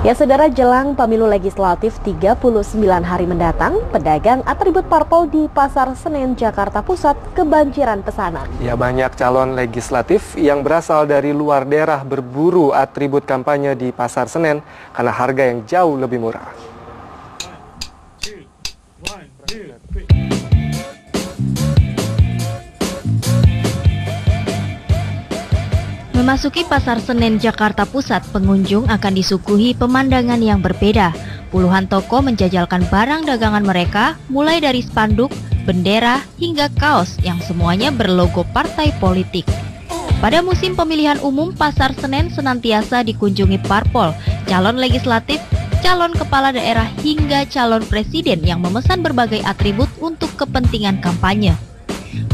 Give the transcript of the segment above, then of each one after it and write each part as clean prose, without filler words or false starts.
Ya saudara, jelang pemilu legislatif 39 hari mendatang, pedagang atribut parpol di Pasar Senen, Jakarta Pusat kebanjiran pesanan. Ya, banyak calon legislatif yang berasal dari luar daerah berburu atribut kampanye di Pasar Senen karena harga yang jauh lebih murah. Memasuki Pasar Senen, Jakarta Pusat, pengunjung akan disuguhi pemandangan yang berbeda. Puluhan toko menjajalkan barang dagangan mereka, mulai dari spanduk, bendera, hingga kaos yang semuanya berlogo partai politik. Pada musim pemilihan umum, Pasar Senen senantiasa dikunjungi parpol, calon legislatif, calon kepala daerah, hingga calon presiden yang memesan berbagai atribut untuk kepentingan kampanye.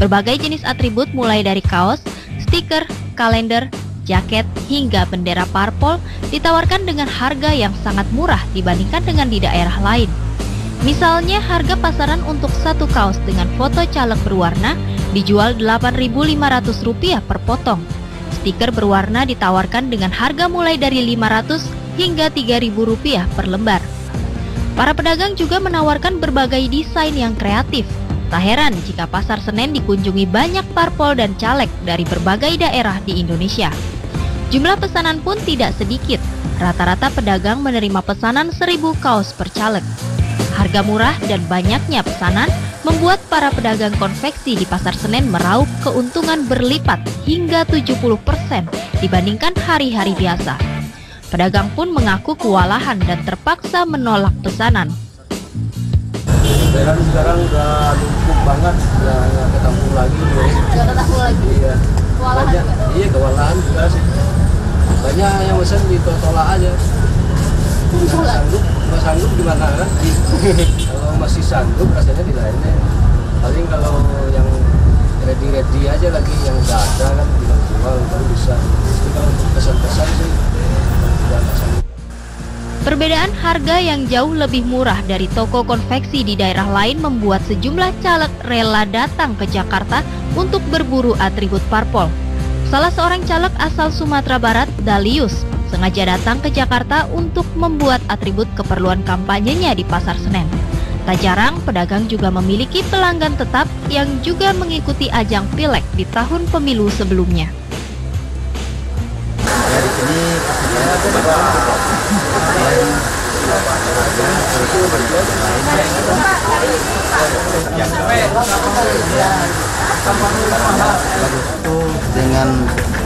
Berbagai jenis atribut mulai dari kaos, stiker, kalender, jaket, hingga bendera parpol ditawarkan dengan harga yang sangat murah dibandingkan dengan di daerah lain. Misalnya harga pasaran untuk satu kaos dengan foto caleg berwarna dijual Rp8.500 per potong. Stiker berwarna ditawarkan dengan harga mulai dari Rp500 hingga Rp3.000 per lembar. Para pedagang juga menawarkan berbagai desain yang kreatif. Tak heran jika Pasar Senen dikunjungi banyak parpol dan caleg dari berbagai daerah di Indonesia. Jumlah pesanan pun tidak sedikit. Rata-rata pedagang menerima pesanan 1.000 kaos per caleg. Harga murah dan banyaknya pesanan membuat para pedagang konveksi di Pasar Senen meraup keuntungan berlipat hingga 70% dibandingkan hari-hari biasa. Pedagang pun mengaku kewalahan dan terpaksa menolak pesanan. Sekarang udah lumpuh banget, nggak ketemu lagi. Nggak ketemu lagi? Iya. Kewalahan Banyak, juga? iya kewalahan juga sih. Banyak yang pesan ditolak aja. Nggak sanggup gimana lagi? Kalau masih sanggup rasanya di lainnya. Paling kalau yang ready aja lagi yang nggak ada kan tinggal jual baru bisa. Tapi kalau untuk pesan-pesan sih udah nggak sanggup. Perbedaan harga yang jauh lebih murah dari toko konveksi di daerah lain membuat sejumlah caleg rela datang ke Jakarta untuk berburu atribut parpol. Salah seorang caleg asal Sumatera Barat, Dalius, sengaja datang ke Jakarta untuk membuat atribut keperluan kampanyenya di Pasar Senen. Tak jarang, pedagang juga memiliki pelanggan tetap yang juga mengikuti ajang Pileg di tahun pemilu sebelumnya. Di sini dengan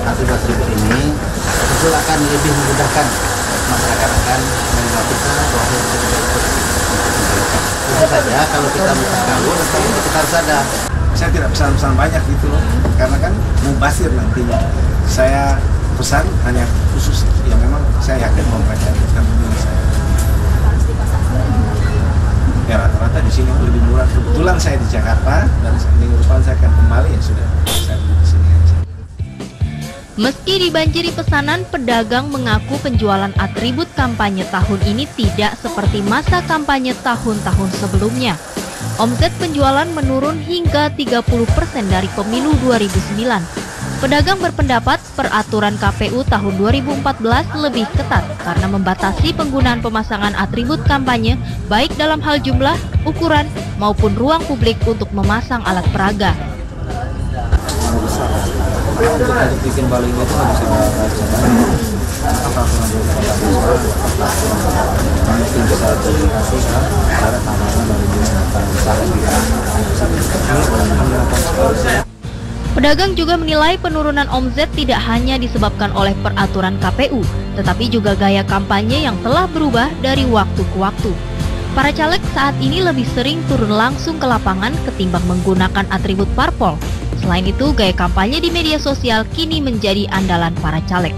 atribut-atribut ini itu akan lebih memudahkan masyarakat akan menerima kita bahwa itu saja kalau kita buka kalung kita harus ada. Saya tidak pesan-pesan banyak gitu loh, karena kan mubazir nantinya. Saya pesan hanya khusus yang memang saya yakin bahwa mereka akan memilih saya. Ya rata-rata di sini lebih murah. Kebetulan saya di Jakarta dan minggu depan saya akan kembali, ya sudah saya beli di sini aja. Meski dibanjiri pesanan, pedagang mengaku penjualan atribut kampanye tahun ini tidak seperti masa kampanye tahun-tahun sebelumnya. Omset penjualan menurun hingga 30% dari pemilu 2009. Pedagang berpendapat peraturan KPU tahun 2014 lebih ketat karena membatasi penggunaan pemasangan atribut kampanye baik dalam hal jumlah, ukuran, maupun ruang publik untuk memasang alat peraga. Untuk bikin baling itu bisa Pedagang juga menilai penurunan omset tidak hanya disebabkan oleh peraturan KPU, tetapi juga gaya kampanye yang telah berubah dari waktu ke waktu. Para caleg saat ini lebih sering turun langsung ke lapangan ketimbang menggunakan atribut parpol. Selain itu, gaya kampanye di media sosial kini menjadi andalan para caleg.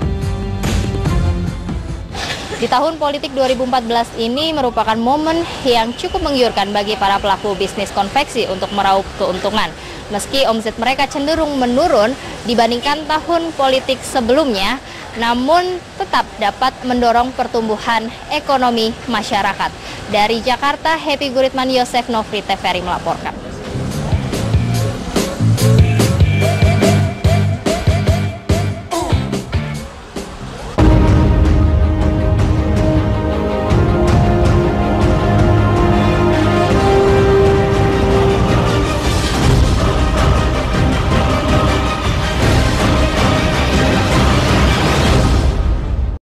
Di tahun politik 2014 ini merupakan momen yang cukup menggiurkan bagi para pelaku bisnis konveksi untuk meraup keuntungan. Meski omset mereka cenderung menurun dibandingkan tahun politik sebelumnya, namun tetap dapat mendorong pertumbuhan ekonomi masyarakat. Dari Jakarta, Happy Guritman, Yosef Nofri, TVRI melaporkan.